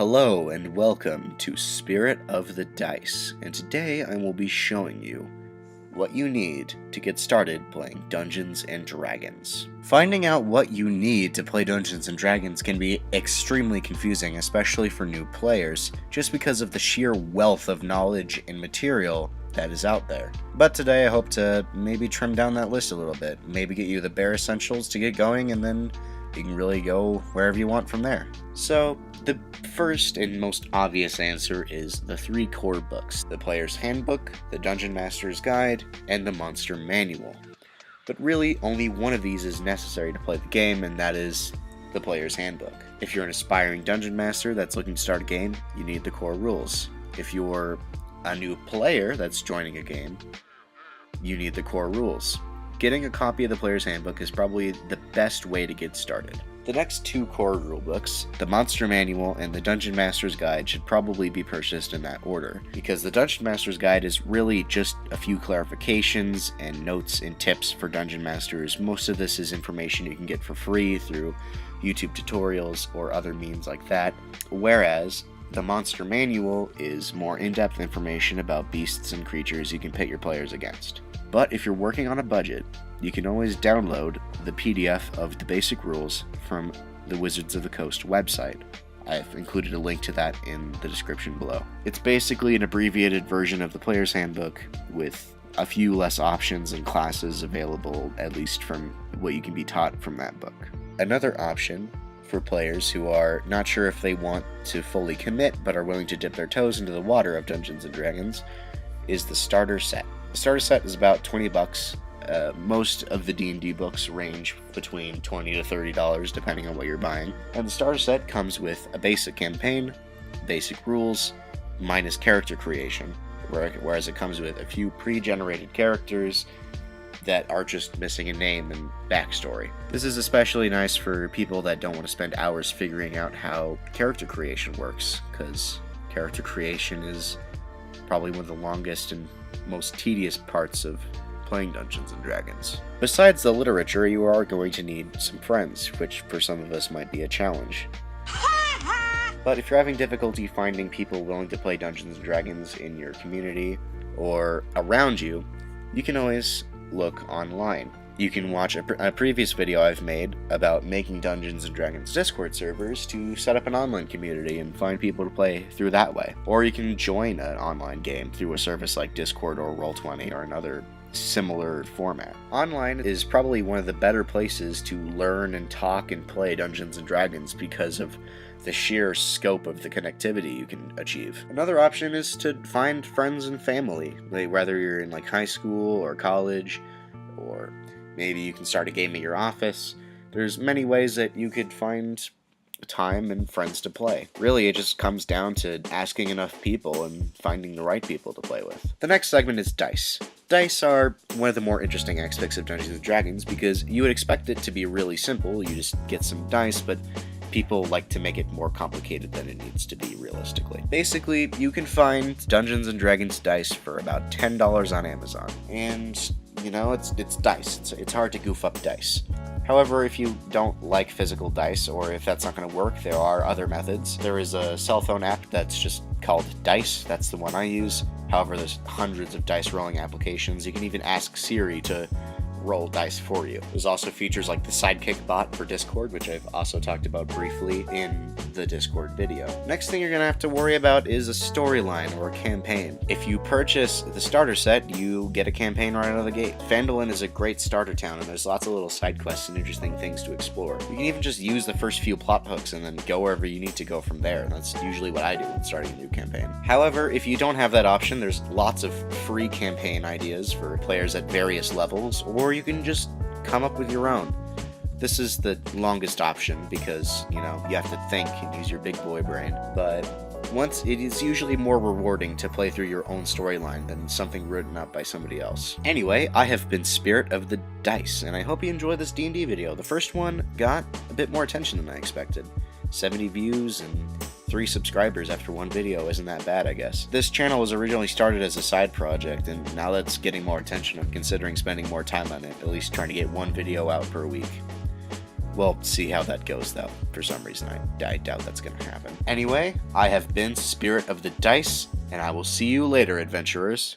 Hello and welcome to Spirit of the Dice, and today I will be showing you what you need to get started playing Dungeons & Dragons. Finding out what you need to play Dungeons & Dragons can be extremely confusing, especially for new players, just because of the sheer wealth of knowledge and material that is out there. But today I hope to maybe trim down that list a little bit, maybe get you the bare essentials to get going, and then you can really go wherever you want from there. So, the first and most obvious answer is the three core books: the Player's Handbook, the Dungeon Master's Guide, and the Monster Manual. But really, only one of these is necessary to play the game, and that is the Player's Handbook. If you're an aspiring Dungeon Master that's looking to start a game, you need the core rules. If you're a new player that's joining a game, you need the core rules. Getting a copy of the Player's Handbook is probably the best way to get started. The next two core rulebooks, the Monster Manual and the Dungeon Master's Guide, should probably be purchased in that order, because the Dungeon Master's Guide is really just a few clarifications and notes and tips for Dungeon Masters. Most of this is information you can get for free through YouTube tutorials or other means like that, whereas the Monster Manual is more in-depth information about beasts and creatures you can pit your players against. But if you're working on a budget, you can always download the PDF of the basic rules from the Wizards of the Coast website. I've included a link to that in the description below. It's basically an abbreviated version of the Player's Handbook with a few less options and classes available, at least from what you can be taught from that book. Another option for players who are not sure if they want to fully commit but are willing to dip their toes into the water of Dungeons & Dragons is the starter set. The starter set is about $20. Most of the D&D books range between $20 to $30 depending on what you're buying. And the starter set comes with a basic campaign, basic rules, minus character creation, whereas it comes with a few pre-generated characters that are just missing a name and backstory. This is especially nice for people that don't want to spend hours figuring out how character creation works, because character creation is probably one of the longest and most tedious parts of playing Dungeons & Dragons. Besides the literature, you are going to need some friends, which for some of us might be a challenge. But if you're having difficulty finding people willing to play Dungeons & Dragons in your community or around you, you can always look online. You can watch a previous video I've made about making Dungeons & Dragons Discord servers to set up an online community and find people to play through that way. Or you can join an online game through a service like Discord or Roll20 or another similar format. Online is probably one of the better places to learn and talk and play Dungeons & Dragons because of the sheer scope of the connectivity you can achieve. Another option is to find friends and family, whether you're in like high school or college, or maybe you can start a game at your office. There's many ways that you could find time and friends to play. Really, it just comes down to asking enough people and finding the right people to play with. The next segment is dice. Dice are one of the more interesting aspects of Dungeons & Dragons because you would expect it to be really simple. You just get some dice, but people like to make it more complicated than it needs to be realistically. Basically, you can find Dungeons & Dragons dice for about $10 on Amazon. And you know, it's dice. It's hard to goof up dice. However, if you don't like physical dice, or if that's not going to work, there are other methods. There is a cell phone app that's just called Dice. That's the one I use. However, there's hundreds of dice rolling applications. You can even ask Siri to roll dice for you. There's also features like the Sidekick bot for Discord, which I've also talked about briefly in the Discord video. Next thing you're going to have to worry about is a storyline or a campaign. If you purchase the starter set, you get a campaign right out of the gate. Phandalin is a great starter town, and there's lots of little side quests and interesting things to explore. You can even just use the first few plot hooks and then go wherever you need to go from there. That's usually what I do when starting a new campaign. However, if you don't have that option, there's lots of free campaign ideas for players at various levels, or you can just come up with your own. This is the longest option because, you know, you have to think and use your big boy brain, but it is usually more rewarding to play through your own storyline than something written up by somebody else. Anyway, I have been Spirit of the Dice, and I hope you enjoyed this D&D video. The first one got a bit more attention than I expected. 70 views and 3 subscribers after one video isn't that bad, I guess. This channel was originally started as a side project, and now that's getting more attention, I'm considering spending more time on it, at least trying to get one video out per week. We'll see how that goes, though. For some reason, I doubt that's going to happen. Anyway, I have been Spirit of the Dice, and I will see you later, adventurers.